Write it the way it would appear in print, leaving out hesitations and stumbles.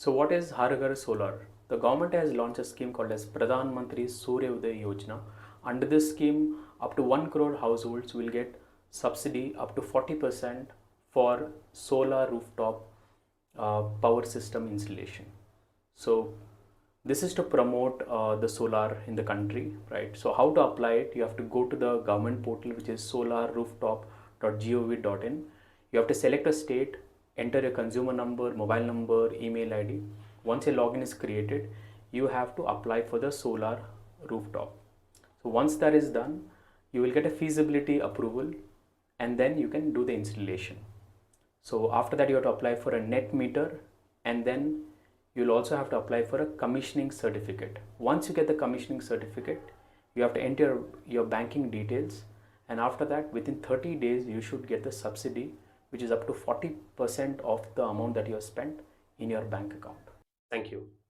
So what is Har Ghar Solar? The government has launched a scheme called as Pradhan Mantri Suryodaya Yojana. Under this scheme, up to 1 crore households will get subsidy up to 40% for solar rooftop power system installation. So this is to promote the solar in the country, right? So how to apply it? You have to go to the government portal, which is solarrooftop.gov.in. You have to select a state, enter a consumer number, mobile number, email ID. Once a login is created, you have to apply for the solar rooftop. So once that is done, you will get a feasibility approval, and then you can do the installation. So after that, you have to apply for a net meter, and then you'll also have to apply for a commissioning certificate. Once you get the commissioning certificate, you have to enter your banking details, and after that, within 30 days, you should get the subsidy, which is up to 40% of the amount that you have spent in your bank account. Thank you.